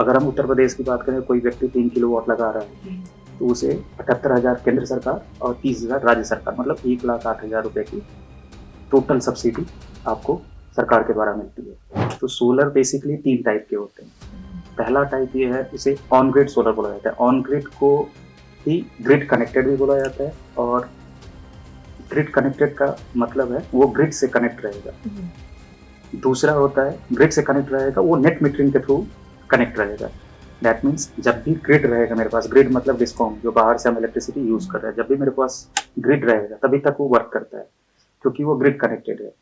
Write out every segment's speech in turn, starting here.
अगर हम उत्तर प्रदेश की बात करें, कोई व्यक्ति 3 किलोवाट लगा रहा है तो उसे 78,000 केंद्र सरकार और 30,000 राज्य सरकार, मतलब 1,08,000 रुपए की टोटल सब्सिडी आपको सरकार के द्वारा मिलती है। तो सोलर बेसिकली 3 टाइप के होते हैं। पहला टाइप ये है, इसे ऑन ग्रिड सोलर बोला जाता है। ऑन ग्रिड को ही ग्रिड कनेक्टेड भी बोला जाता है, और ग्रिड कनेक्टेड का मतलब है वो ग्रिड से कनेक्ट रहेगा। दूसरा होता है ग्रिड से कनेक्ट रहेगा, वो नेट मीटरिंग के थ्रू कनेक्ट रहेगा। दैट मीन्स जब भी ग्रिड रहेगा मेरे पास, ग्रिड मतलब डिस्कॉम, जो बाहर से हम इलेक्ट्रिसिटी यूज कर रहे हैं, जब भी मेरे पास ग्रिड रहेगा तभी तक वो वर्क करता है, क्योंकि वो ग्रिड कनेक्टेड है।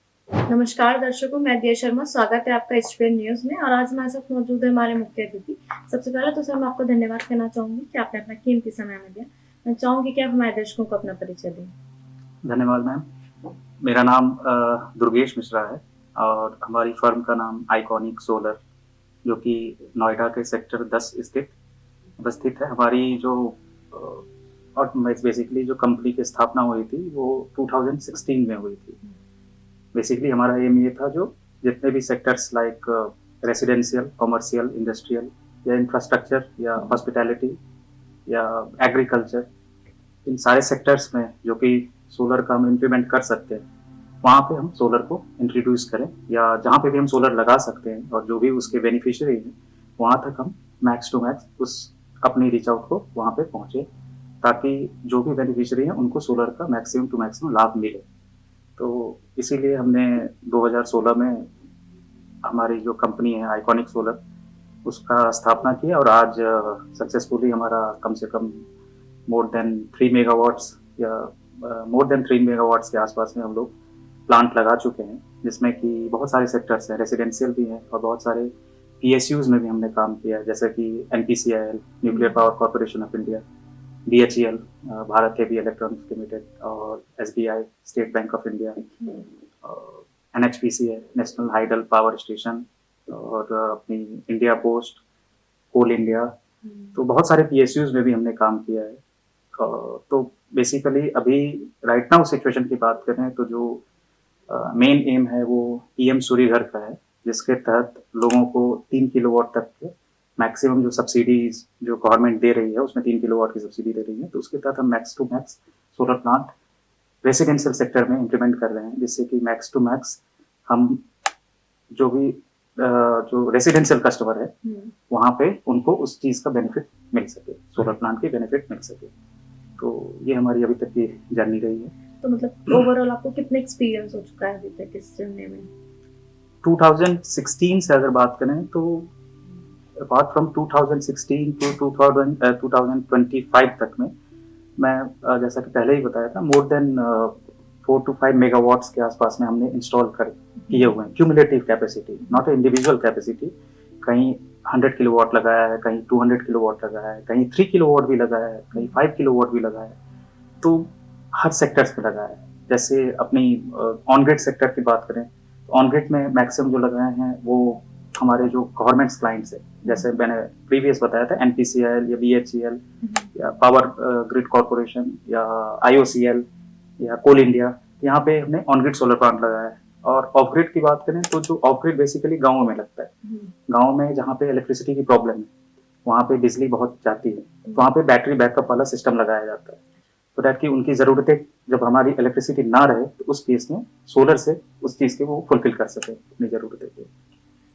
नमस्कार दर्शकों, मैं दिया शर्मा, स्वागत है आपका एचपीएन न्यूज में। और आज हमारे साथ मौजूद है हमारे मुख्य अतिथि। सबसे पहले तो सर मैं आपको धन्यवाद कहना चाहूंगी कि आपने अपना कीमती समय में दिया। मैं चाहूंगी कि आप हमारे दर्शकों को अपना परिचय दें। धन्यवाद मैम। मेरा नाम दुर्गेश मिश्रा है, और हमारी फर्म का नाम आइकॉनिक सोलर, जो कि नोएडा के सेक्टर 10 स्थित है। हमारी जो और बेसिकली जो कंपनी की स्थापना हुई थी वो 2016 में हुई थी। बेसिकली हमारा एम ये था, जो जितने भी sectors like residential, commercial, industrial या इंफ्रास्ट्रक्चर या हॉस्पिटैलिटी या एग्रीकल्चर, इन सारे सेक्टर्स में जो कि सोलर का हम इम्प्लीमेंट कर सकते हैं, वहाँ पे हम सोलर को इंट्रोड्यूस करें, या जहाँ पे भी हम सोलर लगा सकते हैं और जो भी उसके बेनिफिशियरी हैं, वहाँ तक हम मैक्स टू मैक्स उस अपनी रीच आउट को वहाँ पे पहुँचे, ताकि जो भी बेनिफिशियरी हैं उनको सोलर का मैक्सिमम टू मैक्सिमम लाभ मिले। तो इसीलिए हमने 2016 में हमारी जो कंपनी है आइकॉनिक सोलर, उसका स्थापना किया, और आज सक्सेसफुली हमारा कम से कम मोर देन 3 मेगावाट्स या मोर देन 3 मेगावाट्स के आसपास में हम लोग प्लांट लगा चुके हैं, जिसमें कि बहुत सारे सेक्टर्स हैं, रेसिडेंशियल भी हैं और बहुत सारे PSUs में भी हमने काम किया है, जैसे कि NPCIL, nuclear power corporation of India, BHEL, Bharat heavy electronics limited, और SBI, state bank of India, NHPC है, नेशनल हाइडल पावर स्टेशन, और अपनी इंडिया पोस्ट, कोल इंडिया। तो बहुत सारे PSUs में भी हमने काम किया है। तो बेसिकली अभी राइट नाउ सिचुएशन की बात करें तो जो मेन एम है वो PM सूर्य घर का है, जिसके तहत लोगों को 3 किलोवाट तक के मैक्सिमम जो सब्सिडीज जो गवर्नमेंट दे रही है, उसमें 3 किलोवाट की सब्सिडी दे रही है, तो उसके तहत हम max to max solar plant residential sector में इम्प्लीमेंट कर रहे हैं, जिससे कि मैक्स टू मैक्स हम जो भी जो रेसिडेंशियल कस्टमर है वहाँ पे उनको उस चीज़ का बेनिफिट मिल सके, सोलर प्लांट की बेनिफिट मिल सके। तो ये हमारी अभी तक की जर्नी रही है। तो मतलब ओवरऑल आपको कितना एक्सपीरियंस हो चुका है अभी तक इस जर्नी में? 2016 से अगर बात करें तो अपार्ट फ्रॉम 2016 टू 2025 तक में मैं जैसा कि पहले ही बताया था, मोर देन 4 to 5 मेगावाट्स के आसपास में हमने इंस्टॉल कर किए हुए हैं। Cumulative capacity, not individual capacity. कहीं 100 किलोवाट लगाया है, कहीं 200 किलोवाट लगाया है, कहीं 3 किलोवाट भी लगाया है, कहीं 5 किलोवाट भी लगाया है। तो हर सेक्टर्स में लगाया है। जैसे अपनी ऑन ग्रिड सेक्टर की बात करें, ऑन ग्रिड में मैक्सिमम जो लगाए हैं वो हमारे जो गवर्नमेंट क्लाइंट्स है, जैसे मैंने प्रीवियस बताया था, NPCIL या BHEL या पावर ग्रिड कॉर्पोरेशन या IOCL या कोल इंडिया, यहाँ पे हमने ऑन ग्रिड सोलर प्लांट लगाया है। और ऑफ ग्रिड की बात करें तो जो ऑफ ग्रिड बेसिकली गाँव में लगता है, गाँव में जहाँ पे इलेक्ट्रिसिटी की प्रॉब्लम है, वहाँ पे बिजली बहुत जाती है, तो वहाँ पे बैटरी बैकअप वाला सिस्टम लगाया जाता है, तो डैट कि उनकी ज़रूरतें जब हमारी इलेक्ट्रिसिटी ना रहे तो उस केस में सोलर से उस चीज़ के वो फुलफिल कर सके अपनी ज़रूरतें को।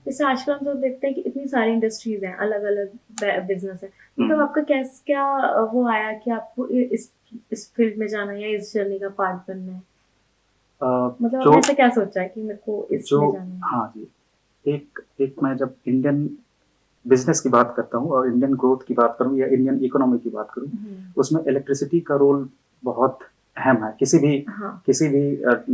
जैसे आजकल हम तो देखते हैं कि इतनी सारी इंडस्ट्रीज हैं, अलग अलग बिजनेस है, मतलब आपका क्या वो आया कि आपको इस फील्ड में जाना है या इस जर्नी का पार्ट बनना है? मतलब आपने ऐसा क्या सोचा है कि मेरे को इसमें जाना है? हाँ जी, एक मैं जब इंडियन बिजनेस की बात करता हूँ और इंडियन ग्रोथ की बात करूँ या इंडियन इकोनॉमी की बात करूँ, उसमें इलेक्ट्रिसिटी का रोल बहुत अहम है। किसी भी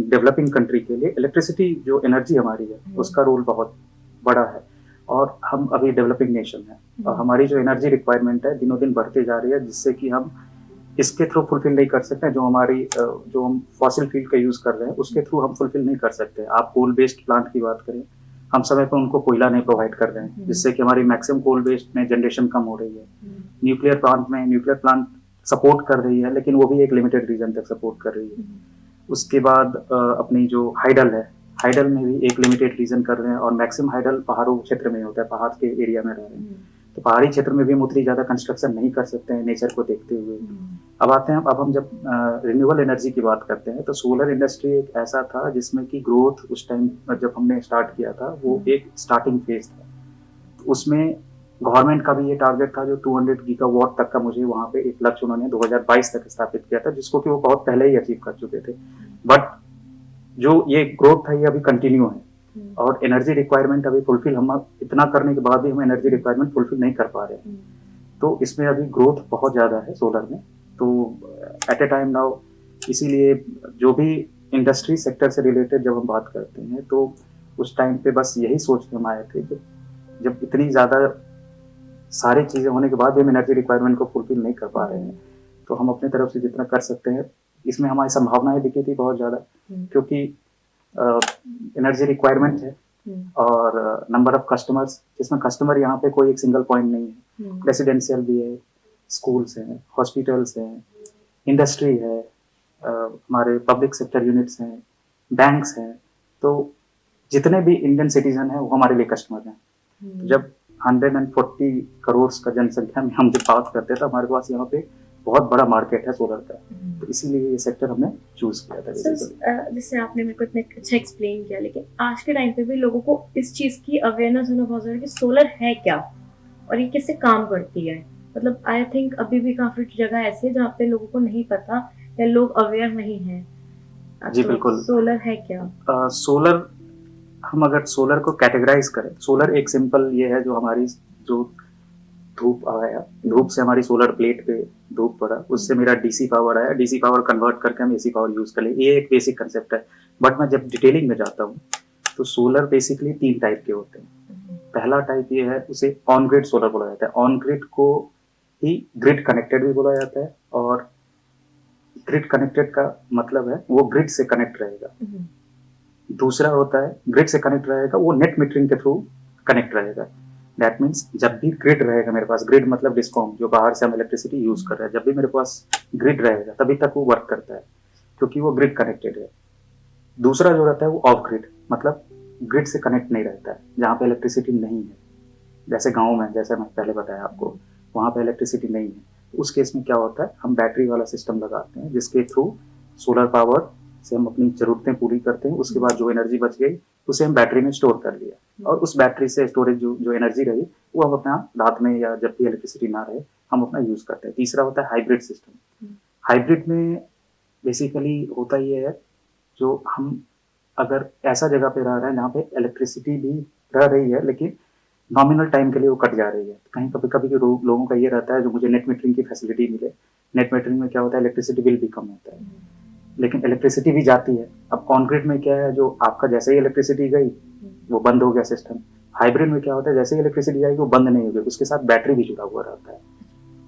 डेवलपिंग कंट्री के लिए इलेक्ट्रिसिटी जो एनर्जी हमारी है उसका रोल बहुत बड़ा है। और हम अभी डेवलपिंग नेशन है, और हमारी जो एनर्जी रिक्वायरमेंट है दिनों दिन बढ़ती जा रही है, जिससे कि हम इसके थ्रू फुलफिल नहीं कर सकते। जो हम फॉसिल फ्यूल का यूज कर रहे हैं उसके थ्रू हम फुलफिल नहीं कर सकते। आप कोल बेस्ड प्लांट की बात करें, हम समय पर उनको कोयला नहीं प्रोवाइड कर रहे हैं, जिससे कि हमारी मैक्सिमम कोल बेस्ड में जनरेशन कम हो रही है। न्यूक्लियर प्लांट सपोर्ट कर रही है, लेकिन वो भी एक लिमिटेड रीजन तक सपोर्ट कर रही है। उसके बाद अपनी जो हाइडल में भी एक लिमिटेड रीजन कर रहे हैं, और मैक्सिमम हाइडल पहाड़ों क्षेत्र में होता है, पहाड़ के एरिया में रह रहे हैं, तो पहाड़ी क्षेत्र में भी हम उतनी ज़्यादा कंस्ट्रक्शन नहीं कर सकते हैं नेचर को देखते हुए। अब आते हैं, अब हम जब रिन्यूएबल एनर्जी की बात करते हैं तो सोलर इंडस्ट्री एक ऐसा था जिसमें कि ग्रोथ उस टाइम जब हमने स्टार्ट किया था वो एक स्टार्टिंग फेज था। तो उसमें गवर्नमेंट का भी ये टारगेट था जो 200 गीगावाट तक का, मुझे वहाँ पे एक लक्ष्य उन्होंने 2022 तक स्थापित किया था, जिसको कि वो बहुत पहले ही अचीव कर चुके थे। बट जो ये ग्रोथ था ये अभी कंटिन्यू है और एनर्जी रिक्वायरमेंट अभी फुलफिल, हम इतना करने के बाद भी हम एनर्जी रिक्वायरमेंट फुलफिल नहीं कर पा रहे हैं। तो इसमें अभी ग्रोथ बहुत ज़्यादा है सोलर में। तो एट ए टाइम नाउ, इसीलिए जो भी इंडस्ट्री सेक्टर से रिलेटेड जब हम बात करते हैं तो उस टाइम पे बस यही सोच के हम आए थे कि जब इतनी ज़्यादा सारी चीज़ें होने के बाद भी हम एनर्जी रिक्वायरमेंट को फुलफिल नहीं कर पा रहे हैं, तो हम अपनी तरफ से जितना कर सकते हैं, इसमें हमारी संभावनाएं दिखी थी बहुत ज़्यादा, क्योंकि एनर्जी रिक्वायरमेंट है और नंबर ऑफ कस्टमर्स, जिसमें कस्टमर यहाँ पे कोई एक सिंगल पॉइंट नहीं है, रेसिडेंशियल भी है, स्कूल्स हैं, हॉस्पिटल्स हैं, इंडस्ट्री है, हमारे पब्लिक सेक्टर यूनिट्स हैं, बैंक्स हैं, तो जितने भी इंडियन सिटीजन हैं वो हमारे लिए कस्टमर हैं। तो जब 140 करोड़ का जनसंख्या में हम जब बात करते हैं तो हमारे पास यहाँ पे बहुत बड़ा मार्केट है सोलर का, तो इसीलिए ये सेक्टर हमने चूज किया था। जैसे आपने मेरे को इतना अच्छा एक्सप्लेन किया, लेकिन आज के टाइम पे भी लोगों को इस चीज की अवेयरनेस होना बहुत जरूरी है कि सोलर है क्या और ये कैसे काम करती है। मतलब आई थिंक अभी भी काफी जगह ऐसे है जहाँ पे लोगों को नहीं पता या लोग अवेयर नहीं है। जी तो बिल्कुल। सोलर है क्या? सोलर, हम अगर सोलर को कैटेगराइज करें, सोलर एक सिंपल ये है जो हमारी जो धूप आया, धूप से हमारी सोलर प्लेट पे धूप पड़ा, उससे मेरा डीसी पावर आया, डीसी पावर कन्वर्ट करके हम एसी पावर यूज कर ले, ये एक बेसिक कंसेप्ट है। बट मैं जब डिटेलिंग में जाता हूँ तो सोलर बेसिकली 3 टाइप के होते हैं। पहला टाइप ये है, उसे ऑन ग्रिड सोलर बोला जाता है। ऑन ग्रिड को ही ग्रिड कनेक्टेड भी बोला जाता है, और ग्रिड कनेक्टेड का मतलब है वो ग्रिड से कनेक्ट रहेगा। दूसरा होता है ग्रिड से कनेक्ट रहेगा, वो नेट मीटरिंग के थ्रू कनेक्ट रहेगा। दैट मीन्स जब भी ग्रिड रहेगा मेरे पास, ग्रिड मतलब डिस्कॉम, जो बाहर से हम इलेक्ट्रिसिटी यूज कर रहे हैं, जब भी मेरे पास ग्रिड रहेगा तभी तक वो वर्क करता है, क्योंकि वो ग्रिड कनेक्टेड है। दूसरा जो रहता है वो ऑफ ग्रिड, मतलब ग्रिड से कनेक्ट नहीं रहता है, जहाँ पे इलेक्ट्रिसिटी नहीं है, जैसे गाँव में, जैसे मैं पहले बताया आपको, वहाँ पे इलेक्ट्रिसिटी नहीं है। उस केस में क्या होता है, हम बैटरी वाला सिस्टम लगाते हैं जिसके थ्रू सोलर पावर से हम अपनी जरूरतें पूरी करते हैं। उसके बाद जो एनर्जी बच गई उसे हम बैटरी में स्टोर कर लिया, और उस बैटरी से स्टोरेज जो एनर्जी रही वो हम अपना रात में या जब भी इलेक्ट्रिसिटी ना रहे हम अपना यूज करते हैं। तीसरा होता है हाइब्रिड सिस्टम। हाइब्रिड में बेसिकली होता ये है, जो हम अगर ऐसा जगह पे रह रहे हैं जहाँ पे इलेक्ट्रिसिटी भी रह रही है लेकिन नॉमिनल टाइम के लिए वो कट जा रही है, कहीं कभी कभी लोगों का ये रहता है जो मुझे नेट मीटरिंग की फैसिलिटी मिले। नेट मीटरिंग में क्या होता है, इलेक्ट्रिसिटी बिल भी कम होता है, लेकिन इलेक्ट्रिसिटी भी जाती है। अब कॉन्क्रीट में क्या है, जो आपका जैसे ही इलेक्ट्रिसिटी गई वो बंद हो गया सिस्टम। हाइब्रिड में क्या होता है, जैसे ही इलेक्ट्रिसिटी जाएगी वो बंद नहीं होगी, उसके साथ बैटरी भी जुड़ा हुआ रहता है।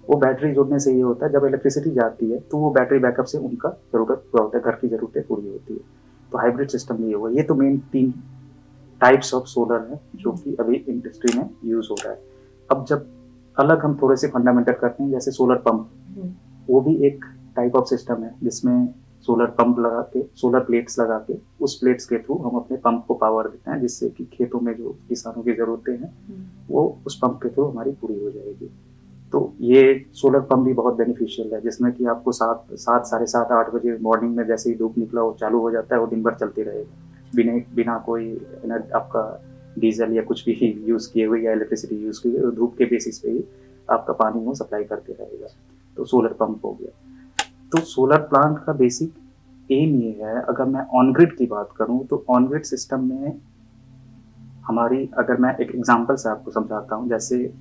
वो बैटरी जुड़ने से ये होता है, जब इलेक्ट्रिसिटी जाती है तो वो बैटरी बैकअप से उनका जरूरत पूरा होता है, घर की जरूरतें पूरी होती है। तो हाइब्रिड सिस्टम ये हुआ। ये तो मेन 3 टाइप्स ऑफ सोलर है जो कि अभी इंडस्ट्री में यूज हो रहा है। अब जब अलग हम थोड़े से फंडामेंटल करते हैं, जैसे सोलर पंप, वो भी एक टाइप ऑफ सिस्टम है जिसमें सोलर पंप लगा के, सोलर प्लेट्स लगा के, उस प्लेट्स के थ्रू हम अपने पंप को पावर देते हैं, जिससे कि खेतों में जो किसानों की जरूरतें हैं वो उस पंप के थ्रू हमारी पूरी हो जाएगी। तो ये सोलर पंप भी बहुत बेनिफिशियल है, जिसमें कि आपको 7 साढ़े 7 8 बजे मॉर्निंग में जैसे ही धूप निकला वो चालू हो जाता है, वो दिन भर चलते रहेगा बिना कोई आपका डीजल या कुछ भी यूज किए हुए या इलेक्ट्रिसिटी यूज किए हुए, धूप के बेसिस पे ही आपका पानी वो सप्लाई करते रहेगा। तो सोलर पंप हो गया। तो सोलर प्लांट का बेसिक एम ये है, अगर मैं ऑन ग्रिड की बात करूं तो ऑन ग्रिड सिस्टम में हमारी, अगर मैं एक एग्जांपल से आपको समझाता हूं, जैसे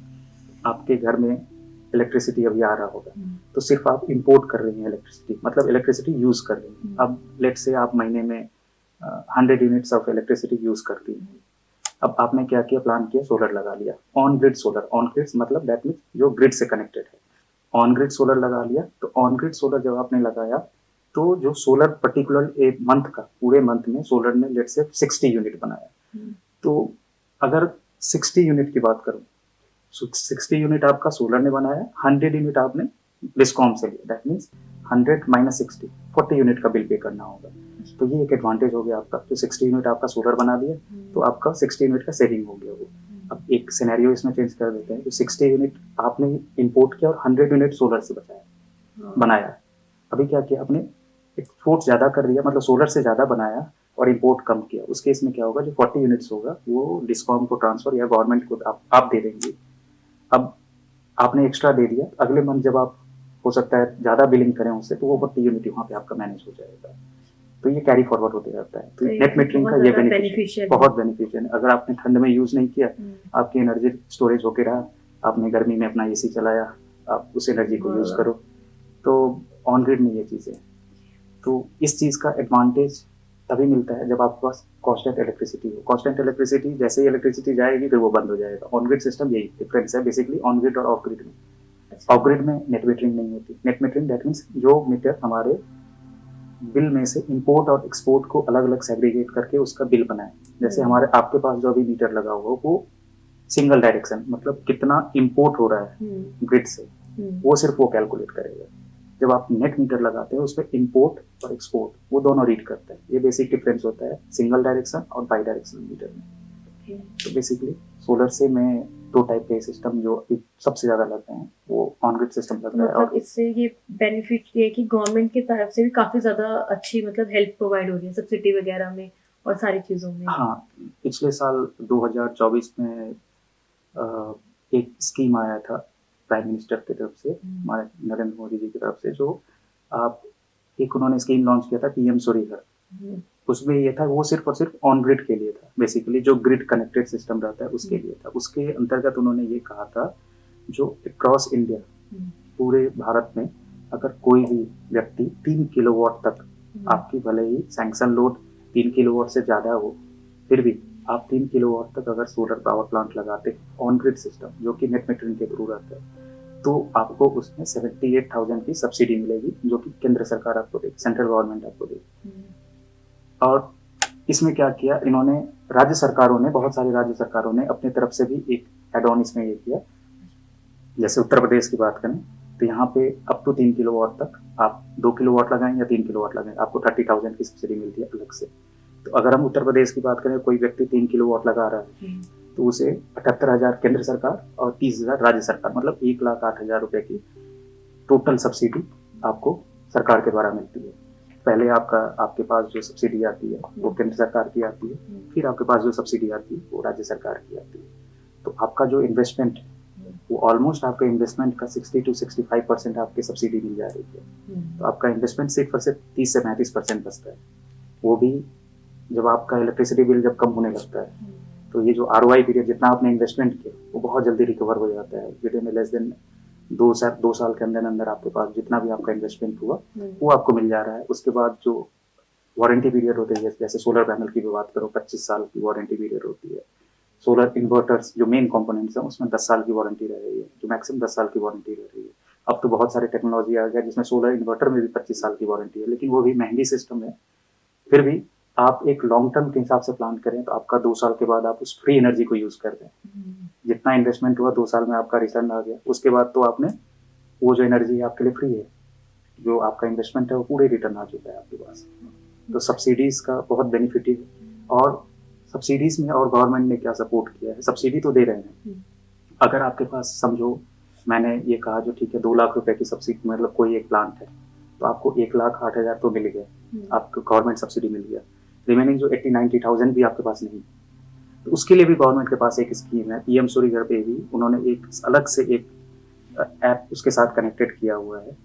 आपके घर में इलेक्ट्रिसिटी अभी आ रहा होगा, तो सिर्फ आप इंपोर्ट कर रही हैं इलेक्ट्रिसिटी, मतलब इलेक्ट्रिसिटी यूज कर रही हैं। अब लेट से आप महीने में 100 यूनिट्स ऑफ इलेक्ट्रिसिटी यूज करती हैं। अब आपने क्या किया, प्लान किया, सोलर लगा लिया, on grid solar. On grid मतलब दैट मीन्स जो ग्रिड से कनेक्टेड है। ऑन ग्रिड सोलर लगा लिया, तो ऑन ग्रिड सोलर जब आपने लगाया तो जो सोलर पर्टिकुलर एक मंथ का, पूरे मंथ में सोलर ने लेट से 60 यूनिट बनाया। तो अगर 60 यूनिट की बात करूं, 60 यूनिट आपका सोलर ने बनाया, 100 यूनिट आपने डिस्कॉम से लिया, दैट मीन्स 100 माइनस 60, 40 यूनिट का बिल पे करना होगा। तो ये एक एडवांटेज हो गया आपका, तो 60 यूनिट आपका सोलर बना दिया तो आपका 60 यूनिट का सेविंग हो गया वो। अब एक सिनेरियो इसमें चेंज कर देते हैं, तो 60 यूनिट आपने इंपोर्ट किया और 100 यूनिट सोलर से बनाया। अभी क्या किया आपने, एक्सपोर्ट ज़्यादा कर दिया, मतलब सोलर से ज़्यादा बनाया और इंपोर्ट कम किया। उस केस में क्या होगा, जो 40 यूनिट्स होगा वो डिस्कॉम को ट्रांसफर या गवर्नमेंट को आप दे देंगे। अब आपने एक्स्ट्रा दे दिया, अगले मंथ जब आप हो सकता है ज़्यादा बिलिंग करें उससे, तो वो 40 यूनिट वहाँ पे आपका मैनेज हो जाएगा। तो ये कैरी फॉरवर्ड होते रहता है। तो नेट मीटरिंग का ये बेनिफिशियल, बहुत बेनिफिशियल है। अगर आपने ठंड में यूज़ नहीं किया, आपकी एनर्जी स्टोरेज होके रहा, आपने गर्मी में अपना एसी चलाया, आप उस एनर्जी को यूज़ करो। तो ऑन ग्रिड में ये चीज़ें, तो इस चीज़ का एडवांटेज तभी मिलता है जब आपके पास कांस्टेंट इलेक्ट्रिसिटी हो। कांस्टेंट इलेक्ट्रिसिटी, जैसे ही इलेक्ट्रिसिटी जाएगी फिर वो बंद हो जाएगा। ऑन ग्रिड सिस्टम यही डिफरेंस है बेसिकली ऑन ग्रिड और ऑफ ग्रिड में। ऑफ ग्रिड में नेट मीटरिंग नहीं होती। नेट मीटरिंग दैट मीन्स जो मीटर हमारे बिल में से इंपोर्ट और एक्सपोर्ट को अलग अलग सेग्रीगेट करके उसका बिल बनाए। जैसे हमारे आपके पास जो अभी मीटर लगा हुआ वो सिंगल डायरेक्शन, मतलब कितना इंपोर्ट हो रहा है ग्रिड से, वो सिर्फ वो कैलकुलेट करेगा। जब आप नेट मीटर लगाते हैं उसमें इंपोर्ट और एक्सपोर्ट वो दोनों रीड करते हैं। ये बेसिक डिफरेंस होता है सिंगल डायरेक्शन और बाई डायरेक्शनल मीटर में। तो बेसिकली सोलर से मैं दो टाइप के सिस्टम जो सबसे ज्यादा लग रहे हैं वो ऑन ग्रिड सिस्टम लग रहा है। मतलब इससे ये बेनिफिट ये है कि गवर्नमेंट की तरफ से भी काफी ज्यादा अच्छी मतलब हेल्प प्रोवाइड हो रही है सब्सिडी वगैरह में और सारी चीजों में। हाँ, पिछले साल 2024 में एक स्कीम आया था प्राइम मिनिस्टर की तरफ से, हमारे नरेंद्र मोदी जी की तरफ से, जो आप एक उन्होंने स्कीम लॉन्च किया था पीएम सूर्य घर। उसमें ये था वो सिर्फ और सिर्फ ऑन ग्रिड के लिए था, बेसिकली जो ग्रिड कनेक्टेड सिस्टम रहता है उसके लिए था। उसके अंतर्गत उन्होंने ये कहा था जो अक्रॉस इंडिया पूरे भारत में अगर कोई भी व्यक्ति 3 किलोवाट तक, आपकी भले ही सैंक्शन लोड 3 किलोवाट से ज़्यादा हो, फिर भी आप 3 किलोवाट तक अगर सोलर पावर प्लांट लगाते ऑन ग्रिड सिस्टम जो कि नेट मीटरिंग के थ्रू रहता है, तो आपको उसमें 78,000 की सब्सिडी मिलेगी, जो कि केंद्र सरकार आपको देगी, सेंट्रल गवर्नमेंट आपको देगी। और इसमें क्या किया इन्होंने, राज्य सरकारों ने, बहुत सारी राज्य सरकारों ने अपनी तरफ से भी एक एड ऑन इसमें ये किया। जैसे उत्तर प्रदेश की बात करें तो यहाँ पे अप टू 3 किलोवाट तक आप 2 किलोवाट लगाएं या 3 किलोवाट लगाएं, आपको 30,000 की सब्सिडी मिलती है अलग से। तो अगर हम उत्तर प्रदेश की बात करें, कोई व्यक्ति 3 किलोवाट लगा रहा है तो उसे 78,000 केंद्र सरकार और 30,000 राज्य सरकार, मतलब 1,08,000 रुपए की टोटल सब्सिडी आपको सरकार के द्वारा मिलती है। पहले आपके पास जो सब्सिडी आती है वो केंद्र सरकार की आती है, फिर आपके पास जो सब्सिडी आती है वो राज्य सरकार की आती है। तो आपका जो इन्वेस्टमेंट वो ऑलमोस्ट आपके इन्वेस्टमेंट का 60 to 65% आपकी सब्सिडी मिल जा रही है। तो आपका इन्वेस्टमेंट सिर्फ और सिर्फ 30 से 35% बचता है। वो भी जब आपका इलेक्ट्रिसिटी बिल जब कम होने लगता है, तो ये जो ROI पीरियड जितना आपने इन्वेस्टमेंट किया वो बहुत जल्दी रिकवर हो जाता है। विद इन लेस देन 2 साल के अंदर अंदर आपके पास जितना भी आपका इन्वेस्टमेंट हुआ वो आपको मिल जा रहा है। उसके बाद जो वारंटी पीरियड होती है, जैसे सोलर पैनल की भी बात करो, 25 साल की वारंटी पीरियड होती है। सोलर इन्वर्टर्स जो मेन कंपोनेंट्स हैं उसमें 10 साल की वारंटी रह रही है, जो मैक्सिमम 10 साल की वारंटी रह रही है। अब तो बहुत सारे टेक्नोलॉजी आ गया जिसमें सोलर इन्वर्टर में भी 25 साल की वारंटी है, लेकिन वो भी महंगी सिस्टम है। फिर भी आप एक लॉन्ग टर्म के हिसाब से प्लान करें तो आपका 2 साल के बाद आप उस फ्री एनर्जी को यूज कर दें। जितना इन्वेस्टमेंट हुआ 2 साल में आपका रिटर्न आ गया, उसके बाद तो आपने वो जो एनर्जी है आपके लिए फ्री है, जो आपका इन्वेस्टमेंट है वो पूरे रिटर्न आ चुका है आपके पास। तो सब्सिडीज का बहुत बेनिफिट है। और सब्सिडीज में और गवर्नमेंट ने क्या सपोर्ट किया है, सब्सिडी तो दे रहे हैं। अगर आपके पास समझो मैंने ये कहा जो ठीक है 2 लाख रुपए की सब्सिडी, मतलब कोई एक प्लांट है तो आपको 1,08,000 तो मिल गया, आपको गवर्नमेंट सब्सिडी मिल गया। रिमेनिंग जो 80-90,000 भी आपके पास नहीं, तो उसके लिए भी गवर्नमेंट के पास एक स्कीम है पीएम सूर्य घर पे भी उन्होंने एक अलग से एक ऐप उसके साथ कनेक्टेड किया हुआ है।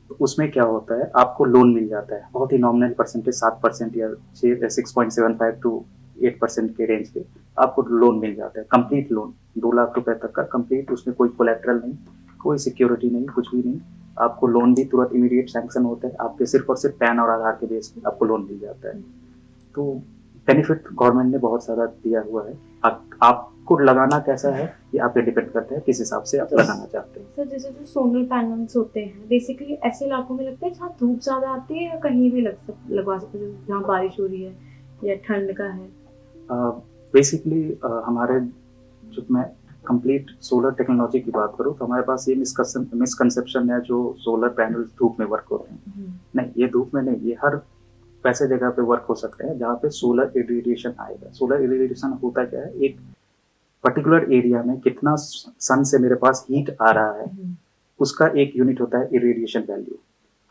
तो उसमें क्या होता है, आपको लोन मिल जाता है बहुत ही नॉमिनल परसेंटेज, 7% या 6.75 to 8% के रेंज पे आपको लोन मिल जाता है। कंप्लीट लोन 2 लाख रुपए तक का कंप्लीट, उसमें कोई कोलेट्रल नहीं, कोई सिक्योरिटी नहीं, कुछ भी नहीं। आपको लोन भी तुरंत इमीडिएट सैंक्शन होता है, आपके सिर्फ और सिर्फ पैन और आधार के बेस पे आपको लोन मिल जाता है। तो बेनिफिट गवर्नमेंट ने बहुत सारा दिया हुआ है। आपको लगाना कैसा है ये आप पे डिपेंड करते हैं, किस हिसाब से आप लगाना चाहते हैं। सर जैसे जो सोलर पैनल्स होते हैं बेसिकली ऐसे इलाकों में लगता है जहाँ धूप ज्यादा आती है या कहीं भी लगवा सकते हैं जहाँ बारिश हो रही है या ठंड का है? बेसिकली हमारे जो मैं कंप्लीट सोलर टेक्नोलॉजी की बात करूँ तो हमारे पास ये मिसकंसेप्शन है जो सोलर पैनल्स धूप में वर्क होते हैं। नहीं, ये धूप में नहीं, ये हर वैसे जगह पे वर्क हो सकते हैं जहाँ पे सोलर इरिडिएशन आएगा। सोलर इरिडिएशन होता क्या है, एक पर्टिकुलर एरिया में कितना सन से मेरे पास हीट आ रहा है, उसका एक यूनिट होता है इरेडिएशन वैल्यू।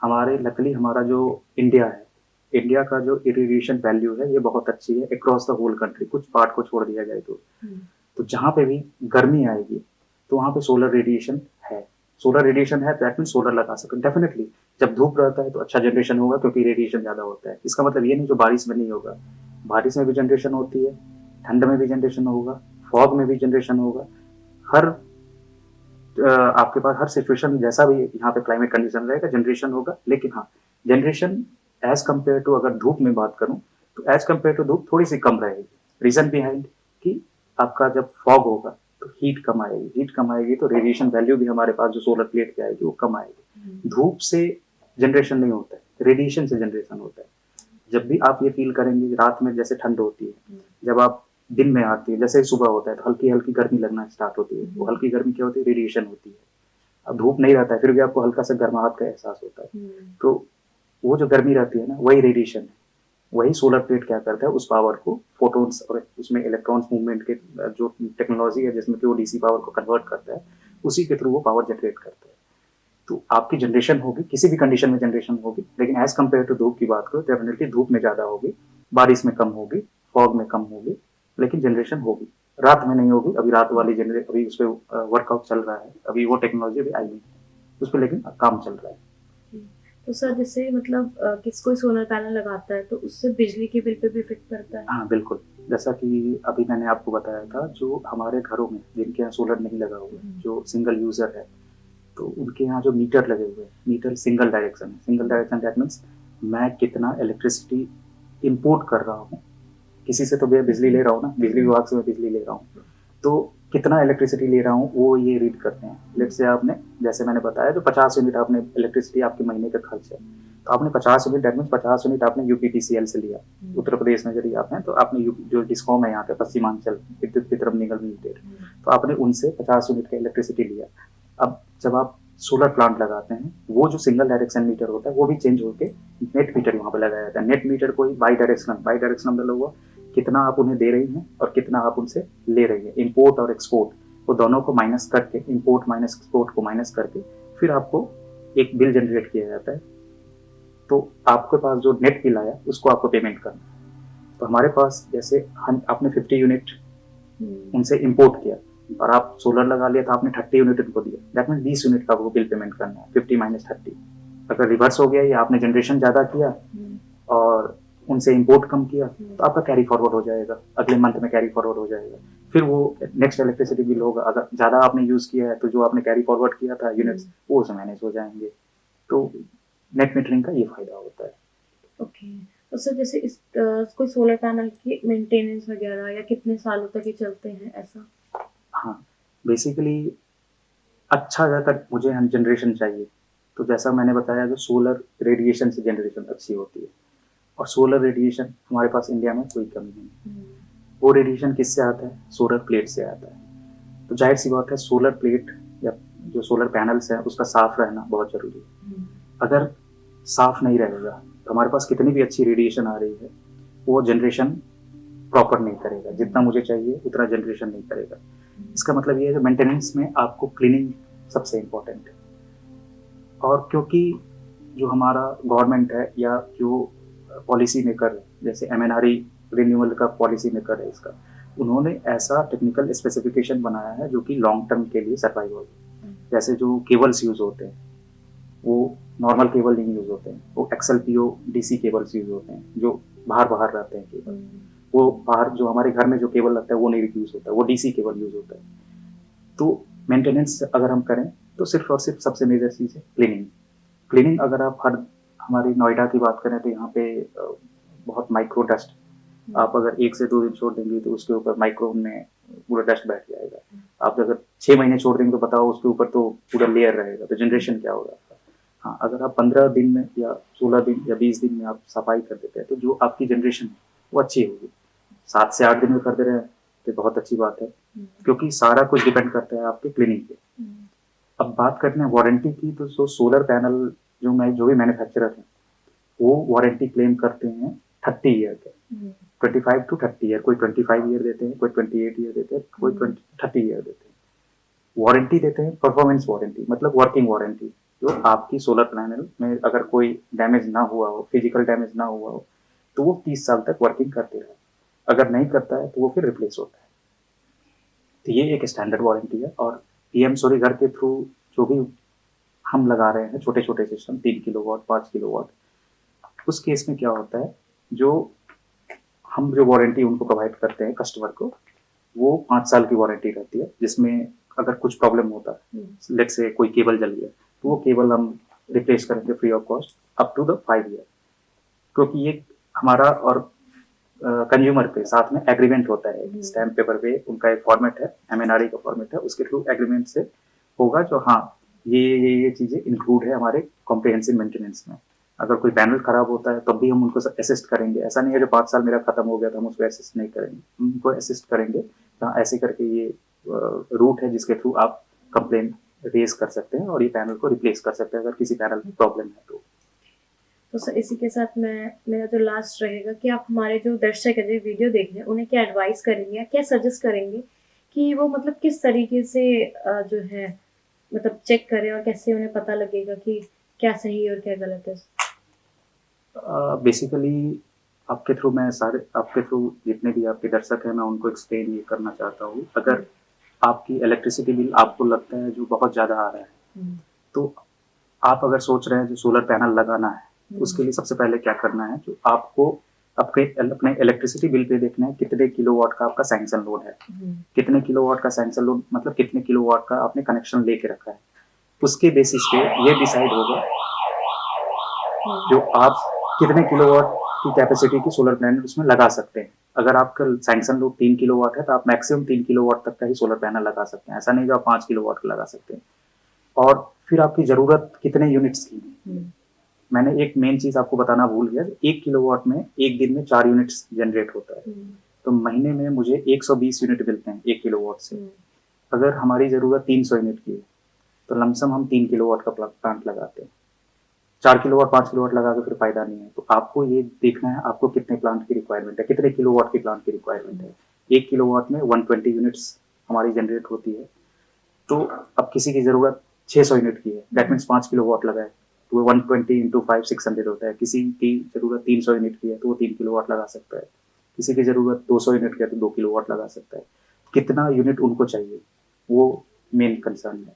हमारे लकली हमारा जो इंडिया है, इंडिया का जो इरेडिएशन वैल्यू है ये बहुत अच्छी है अक्रॉस द होल कंट्री, कुछ पार्ट को छोड़ दिया जाए तो जहाँ पे भी गर्मी आएगी तो वहाँ पे सोलर रेडिएशन है। सोलर रेडिएशन है दैट मीन सोलर लगा सकते डेफिनेटली। जब धूप रहता है तो अच्छा जनरेशन होगा क्योंकि रेडिएशन ज़्यादा होता है। इसका मतलब ये नहीं जो बारिश में नहीं होगा, बारिश में भी जनरेशन होती है, ठंड में भी जनरेशन होगा, फॉग में भी जनरेशन होगा। हर आपके पास हर सिचुएशन जैसा भी यहाँ पे क्लाइमेट कंडीशन रहेगा जनरेशन होगा। लेकिन हाँ, जनरेशन एज कम्पेयर टू अगर धूप में बात करूँ तो एज कम्पेयर टू धूप थोड़ी सी कम रहेगी। रीजन बिहाइंड कि आपका जब फॉग होगा तो हीट कम आएगी, हीट कम आएगी तो रेडिएशन वैल्यू भी हमारे पास जो सोलर प्लेट की आएगी वो कम आएगी। धूप से जनरेशन नहीं होता है, रेडिएशन से जनरेशन होता है। जब भी आप ये फील करेंगे रात में जैसे ठंड होती है, जब आप दिन में आती है जैसे सुबह होता है तो हल्की हल्की गर्मी लगना स्टार्ट होती है। वो हल्की गर्मी क्या होती है, रेडिएशन होती है। अब धूप नहीं रहता है फिर भी आपको हल्का सा गर्माहट का एहसास होता है। तो वो जो गर्मी रहती है ना वही रेडिएशन है। वही सोलर प्लेट क्या करता है, उस पावर को फोटोन्स और उसमें इलेक्ट्रॉन्स मूवमेंट के जो टेक्नोलॉजी है जिसमें कि वो डीसी पावर को कन्वर्ट करता है, उसी के थ्रू वो पावर जनरेट करता है। तो आपकी जनरेशन होगी, किसी भी कंडीशन में जनरेशन होगी, लेकिन एज कम्पेयर टू धूप की बात करो डेफिनेटली धूप में ज़्यादा होगी, बारिश में कम होगी, फॉग में कम होगी, लेकिन जनरेशन होगी। रात में नहीं होगी। अभी रात वाली जनरेशन अभी उस पर वर्कआउट चल रहा है, अभी वो टेक्नोलॉजी अभी आई नहीं है उस पर, लेकिन काम चल रहा है। तो सर जैसे मतलब किस कोई सोलर पैनल लगाता है तो उससे बिजली के बिल पे भी इफेक्ट पड़ता है? हाँ बिल्कुल, जैसा कि अभी मैंने आपको बताया था, जो हमारे घरों में जिनके यहाँ सोलर नहीं लगा हुआ है, जो सिंगल यूजर है, तो उनके यहाँ जो मीटर लगे हुए हैं, मीटर सिंगल डायरेक्शन है। सिंगल डायरेक्शन दैट मीन्स मैं कितना इलेक्ट्रिसिटी इंपोर्ट कर रहा हूँ, किसी से तो मैं बिजली ले रहा हूँ ना, बिजली विभाग से मैं बिजली ले रहा हूँ, तो कितना इलेक्ट्रिसिटी ले रहा हूँ वो ये रीड करते हैं। लेट से आपने, जैसे मैंने बताया, जो 50 यूनिट आपने इलेक्ट्रिसिटी आपके महीने का खर्च है, तो आपने 50 यूनिट दैट मीन्स 50 यूनिट आपने यूपीटीसीएल से लिया। उत्तर प्रदेश में यदि आप हैं तो आपने जो डिस्कॉम है यहाँ पे पश्चिमांचल विद्युत वितरण निगम लिमिटेड, तो आपने उनसे 50 यूनिट का इलेक्ट्रिसिटी लिया। अब जब आप सोलर प्लांट लगाते हैं, वो जो सिंगल डायरेक्शन मीटर होता है वो भी चेंज होकर नेट मीटर वहाँ पे लगाया जाता है। नेट मीटर को ही बाई डायरेक्शनल मतलब हुआ कितना आप उन्हें दे रही हैं और कितना आप उनसे ले रही हैं। इंपोर्ट और एक्सपोर्ट वो दोनों को माइनस करके, इंपोर्ट माइनस एक्सपोर्ट को माइनस करके फिर आपको एक बिल जनरेट किया जाता है। तो आपके पास जो नेट बिल आया उसको आपको पेमेंट करना है। तो हमारे पास जैसे आपने 50 यूनिट उनसे इंपोर्ट किया और आप सोलर लगा लिया तो आपने 30 यूनिट उनको दिया, दैट मीन 20 यूनिट का आपको बिल पेमेंट करना है, 50 माइनस 30। अगर रिवर्स हो गया या आपने जनरेशन ज़्यादा किया और उनसे इंपोर्ट कम किया तो आपका कैरी फॉरवर्ड हो जाएगा, अगले मंथ में कैरी फॉरवर्ड हो जाएगा। फिर वो नेक्स्ट इलेक्ट्रिसिटी बिल होगा, अगर ज़्यादा आपने यूज़ किया है तो जो आपने कैरी फॉरवर्ड किया था यूनिट्स वो उसमें मैनेज हो जाएंगे। तो नेट मीटरिंग का ये फायदा होता है। ओके, तो सर जैसे इस कोई सोलर पैनल की मेंटेनेंस वगैरह या कितने सालों तक ये चलते हैं ऐसा? हाँ, बेसिकली अच्छा ज़्यादातर मुझे जनरेशन चाहिए, तो जैसा मैंने बताया जो सोलर रेडिएशन से जनरेशन अच्छी होती है, और सोलर रेडिएशन हमारे पास इंडिया में कोई कमी नहीं है। वो रेडिएशन किससे आता है, सोलर प्लेट से आता है। तो जाहिर सी बात है सोलर प्लेट या जो सोलर पैनल्स है उसका साफ रहना बहुत जरूरी है। अगर साफ नहीं रहेगा तो हमारे पास कितनी भी अच्छी रेडिएशन आ रही है वो जनरेशन प्रॉपर नहीं करेगा, जितना मुझे चाहिए उतना जनरेशन नहीं करेगा। इसका मतलब ये है जो मेंटेनेंस में आपको क्लीनिंग सबसे इम्पोर्टेंट है। और क्योंकि जो हमारा गवर्नमेंट है या जो पॉलिसी मेकर है, जैसे MNRE रिन्यूअल का पॉलिसी मेकर है इसका, उन्होंने ऐसा टेक्निकल स्पेसिफिकेशन बनाया है जो कि लॉन्ग टर्म के लिए सर्वाइवल। जैसे जो केबल्स यूज होते हैं वो नॉर्मल केबल नहीं यूज होते हैं, वो XLPO DC केबल्स यूज होते हैं जो बाहर रहते हैं केबल। वो बाहर जो हमारे घर में जो केबल लगता है वो नहीं यूज होता है, वो DC केबल यूज होता है। तो मेंटेनेंस अगर हम करें तो सिर्फ और सिर्फ सबसे मेजर चीज़ है क्लीनिंग। अगर आप हमारी नोएडा की बात करें तो यहाँ पे बहुत माइक्रो डस्ट, आप अगर 1 से 2 दिन छोड़ देंगे तो उसके ऊपर माइक्रो में पूरा डस्ट बैठ जाएगा। आप अगर 6 महीने छोड़ देंगे तो बताओ उसके ऊपर तो पूरा लेयर रहेगा, तो जनरेशन क्या होगा आपका। हाँ, अगर आप 15 दिन में या 16 दिन या 20 दिन में आप सफाई कर देते हैं तो जो आपकी जनरेशन है वो अच्छी होगी। 7 से 8 दिन में कर दे रहे हैं तो बहुत अच्छी बात है, क्योंकि सारा कुछ डिपेंड करता है आपके क्लीनिंग पे। अब बात करते हैं वारंटी की, तो जो सोलर पैनल जो भी मैन्युफैक्चरर हैं वो वारंटी क्लेम करते हैं 30 ईयर के। 25 to 30 ईयर, कोई 25 ईयर देते हैं, कोई 28 ईयर देते हैं, कोई 30 ईयर देते हैं। वारंटी देते हैं, परफॉर्मेंस वारंटी मतलब वर्किंग वारंटी, जो आपकी सोलर पैनल में अगर कोई डैमेज ना हुआ हो, फिजिकल डैमेज ना हुआ हो, तो वो 30 साल तक वर्किंग करते रहे। अगर नहीं करता है तो वो फिर रिप्लेस होता है। तो ये एक स्टैंडर्ड वारंटी है। और पीएम सूर्यघर के थ्रू जो भी हम लगा रहे हैं छोटे छोटे सिस्टम, 3 किलोवाट, 5 किलोवाट, उस केस में क्या होता है, जो हम जो वारंटी उनको प्रोवाइड करते हैं कस्टमर को, वो 5 साल की वारंटी रहती है, जिसमें अगर कुछ प्रॉब्लम होता है, लेट से कोई केबल जल गया, तो वो केबल हम रिप्लेस करेंगे free of cost up to the 5 year. क्योंकि ये हमारा और कंज्यूमर पे साथ में एग्रीमेंट होता है, स्टैम्प पेपर पे उनका एक फॉर्मेट है, एमएनआरई का फॉर्मेट है, उसके थ्रू एग्रीमेंट से होगा जो हाँ ये चीजें इंक्लूड है हमारे कॉम्प्रिहेंसिव मेंटेनेंस में। अगर कोई पैनल खराब होता है तब भी हम उनको असिस्ट करेंगे। ऐसा नहीं है जो 5 साल मेरा खत्म हो गया था हम उसको असिस्ट नहीं करेंगे, हम उनको असिस्ट करेंगे। तो ऐसे करके ये रूट है जिसके थ्रू आप कंप्लेन रेज कर सकते हैं और ये पैनल को रिप्लेस कर सकते हैं अगर किसी पैनल में प्रॉब्लम है तो सर इसी के साथ मैं मेरा जो लास्ट रहेगा कि आप हमारे जो दर्शक है जो वीडियो देख रहे हैं उन्हें क्या एडवाइस करेंगे या क्या सजेस्ट करेंगे कि वो मतलब किस तरीके से जो है मतलब चेक करें और कैसे उन्हें पता लगेगा कि क्या सही है और क्या गलत है। बेसिकली आपके थ्रू मैं सारे आपके थ्रू जितने भी आपके दर्शक हैं मैं उनको एक्सप्लेन ये करना चाहता हूँ। अगर आपकी इलेक्ट्रिसिटी बिल आपको लगता है जो बहुत ज़्यादा आ रहा है, तो आप अगर सोच रहे हैं जो सोलर पैनल लगाना है, उसके लिए सबसे पहले क्या करना है, जो आपको अपने इलेक्ट्रिसिटी बिल पे देखना है कितने किलोवाट का आपका सैंक्शन लोड है। कितने किलोवाट का सैंक्शन लोड मतलब कितने किलोवाट का आपने कनेक्शन लेके रखा है, उसके बेसिस पे ये डिसाइड होगा जो आप कितने किलोवाट की कैपेसिटी की सोलर पैनल उसमें लगा सकते हैं। अगर आपका सैंक्शन लोड 3 किलोवाट है तो आप मैक्सिमम 3 किलोवाट तक का ही सोलर पैनल लगा सकते हैं। ऐसा नहीं जो आप 5 किलोवाट का लगा सकते हैं। और फिर आपकी जरूरत कितने यूनिट्स की है। मैंने एक मेन चीज आपको बताना भूल गया, 1 किलोवाट में एक दिन में 4 यूनिट्स जनरेट होता है, तो महीने में मुझे 120 यूनिट मिलते हैं 1 किलोवाट से। अगर हमारी जरूरत 300 यूनिट की है तो लमसम हम 3 किलोवाट का प्लांट लगाते हैं। 4 किलोवाट 5 किलोवाट लगा के फिर फायदा नहीं है। तो आपको ये देखना है आपको कितने प्लांट की रिक्वायरमेंट है, कितने किलोवाट की प्लांट की रिक्वायरमेंट है। 1 किलोवाट में 120 यूनिट्स हमारी जनरेट होती है। तो अब किसी की जरूरत 600 यूनिट की है, दैट मीन्स 5 किलोवाट लगाए तो 120 इंटू 5 600 होता है। किसी की जरूरत 300 यूनिट की है तो वो 3 किलोवाट लगा सकता है। किसी की जरूरत 200 यूनिट की है तो 2 किलोवाट लगा सकता है। कितना यूनिट उनको चाहिए वो मेन कंसर्न है।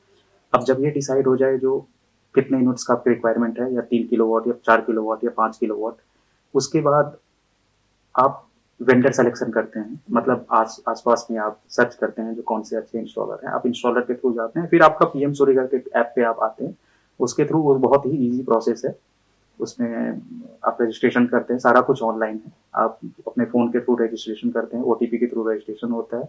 अब जब ये डिसाइड हो जाए जो कितने यूनिट्स का आपकी रिक्वायरमेंट है, या 3 किलोवाट या 4 किलोवाट या 5 किलोवाट, उसके बाद आप वेंडर सिलेक्शन करते हैं। मतलब आसपास में आप सर्च करते हैं जो कौन से अच्छे इंस्टॉलर हैं, आप इंस्टॉलर के थ्रू जाते हैं। फिर आपका पीएम सूर्यघर के ऐप पे आप आते हैं, उसके थ्रू वो बहुत ही इजी प्रोसेस है। उसमें आप रजिस्ट्रेशन करते हैं, सारा कुछ ऑनलाइन है। आप अपने फ़ोन के थ्रू रजिस्ट्रेशन करते हैं, ओटीपी के थ्रू रजिस्ट्रेशन होता है,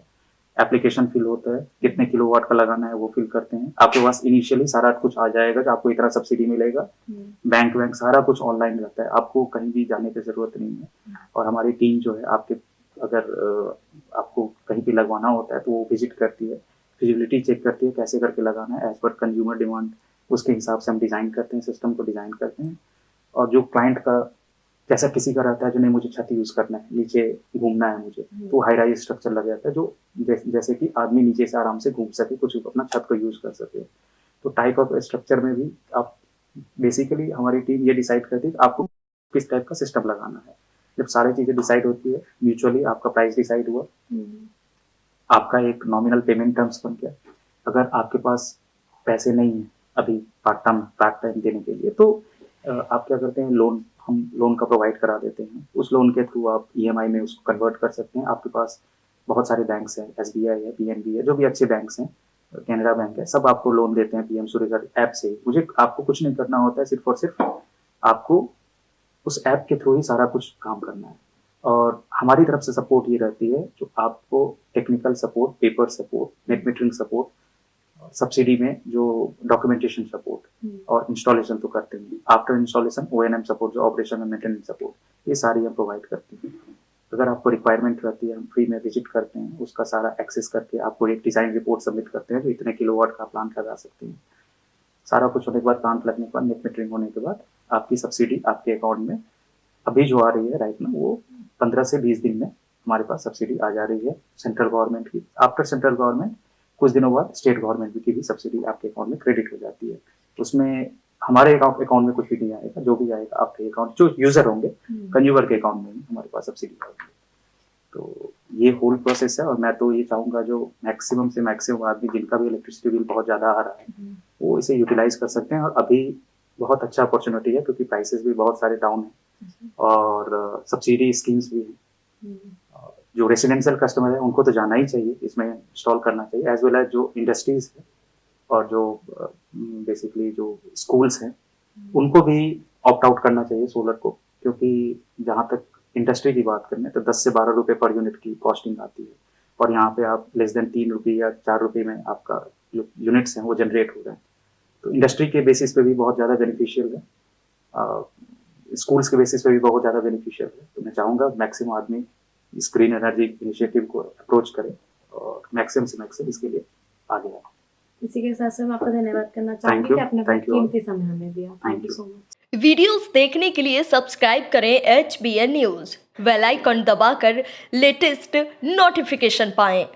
एप्लीकेशन फिल होता है, कितने किलोवाट का लगाना है वो फिल करते हैं। आपके पास इनिशियली सारा कुछ आ जाएगा कि आपको इतना सब्सिडी मिलेगा, बैंक वैंक सारा कुछ ऑनलाइन रहता है, आपको कहीं भी जाने की जरूरत नहीं है। और हमारी टीम जो है आपके अगर आपको कहीं भी लगवाना होता है तो वो विजिट करती है, फिजिबिलिटी चेक करती है कैसे करके लगाना है एज पर कंज्यूमर डिमांड, उसके हिसाब से हम डिज़ाइन करते हैं, सिस्टम को डिज़ाइन करते हैं। और जो क्लाइंट का जैसा किसी का रहता है जो नहीं मुझे छत यूज़ करना है, नीचे घूमना है मुझे, तो हाई राइज स्ट्रक्चर लग जाता है जो जैसे कि आदमी नीचे से आराम से घूम सके, कुछ अपना छत को यूज़ कर सके। तो टाइप ऑफ स्ट्रक्चर में भी आप बेसिकली हमारी टीम ये डिसाइड करती है कि आपको किस टाइप का सिस्टम लगाना है। जब सारी चीज़ें डिसाइड होती है म्यूचुअली, आपका प्राइस डिसाइड हुआ, आपका एक नॉमिनल पेमेंट टर्म्स बन गया। अगर आपके पास पैसे नहीं है अभी पार्ट टाइम देने के लिए तो आप क्या करते हैं, लोन हम लोन का प्रोवाइड करा देते हैं। उस लोन के थ्रू आप ईएमआई में उसको कन्वर्ट कर सकते हैं। आपके पास बहुत सारे बैंक्स हैं, एसबीआई है, पीएनबी है, जो भी अच्छे बैंक्स हैं, कैनरा बैंक है, सब आपको लोन देते हैं पीएम सूर्यघर ऐप से। मुझे आपको कुछ नहीं करना होता है, सिर्फ और सिर्फ आपको उस ऐप के थ्रू ही सारा कुछ काम करना है। और हमारी तरफ से सपोर्ट ये रहती है जो आपको technical support, paper support, net metering support, subsidy में जो डॉक्यूमेंटेशन सपोर्ट और इंस्टॉलेशन तो करते हैं, आफ्टर इंस्टॉलेशन ओएनएम सपोर्ट, जो ऑपरेशन एंड मेंटेनेंस सपोर्ट, ये सारी हम प्रोवाइड करते हैं। अगर आपको रिक्वायरमेंट रहती है हम फ्री में विजिट करते हैं, उसका सारा एक्सेस करके आपको एक डिज़ाइन रिपोर्ट सबमिट करते हैं जो इतने किलोवाट का प्लांट लगा सकते हैं। सारा कुछ होने के बाद, प्लांट लगने के बाद, नेट मीटरिंग होने के बाद आपकी सब्सिडी आपके अकाउंट में अभी जो आ रही है राइट ना, वो 15 से 20 दिन में हमारे पास सब्सिडी आ जा रही है सेंट्रल गवर्नमेंट की। आफ्टर सेंट्रल गवर्नमेंट कुछ दिनों बाद स्टेट गवर्नमेंट की भी सब्सिडी आपके अकाउंट में क्रेडिट हो जाती है। उसमें हमारे अकाउंट में कुछ भी नहीं आएगा, जो भी आएगा आपके अकाउंट, जो यूजर होंगे कंज्यूमर के अकाउंट में हमारे पास सब्सिडी आएगी। तो ये होल प्रोसेस है, और मैं तो ये चाहूँगा जो मैक्सिमम से मैक्सिमम आदमी जिनका भी इलेक्ट्रिसिटी बिल बहुत ज़्यादा आ रहा है वो इसे यूटिलाइज कर सकते हैं। और अभी बहुत अच्छा अपॉर्चुनिटी है क्योंकि प्राइसेस भी बहुत सारे डाउन हैं और सब्सिडी स्कीम्स भी हैं। जो रेसिडेंशियल कस्टमर है उनको तो जाना ही चाहिए, इसमें इंस्टॉल करना चाहिए, एज वेल एज जो इंडस्ट्रीज है और जो बेसिकली जो स्कूल्स हैं उनको भी ऑप्ट आउट करना चाहिए सोलर को। क्योंकि जहाँ तक इंडस्ट्री की बात करें तो 10 से 12 रुपए पर यूनिट की कॉस्टिंग आती है, और यहाँ पे आप लेस देन 3 रुपये या 4 रुपये में आपका जो यूनिट्स हैं वो जनरेट हो रहे हैं। तो इंडस्ट्री के बेसिस पे भी बहुत ज़्यादा बेनिफिशियल है, स्कूल्स के बेसिस पे भी बहुत ज़्यादा बेनिफिशियल है। तो मैं चाहूँगा मैक्सिमम आदमी इस ग्रीन एनर्जी इनिशिएटिव को अप्रोच करें और मैक्सिमम से मैक्सिमम इसके लिए आगे आए। इसी के साथ साथ मैं आपका धन्यवाद करना चाहूंगी कि आपने अपना कीमती समय हमें दिया। Thank you so much. Videos देखने के लिए सब्सक्राइब करें HBN न्यूज़, बेल आइकन दबाकर लेटेस्ट नोटिफिकेशन पाएं।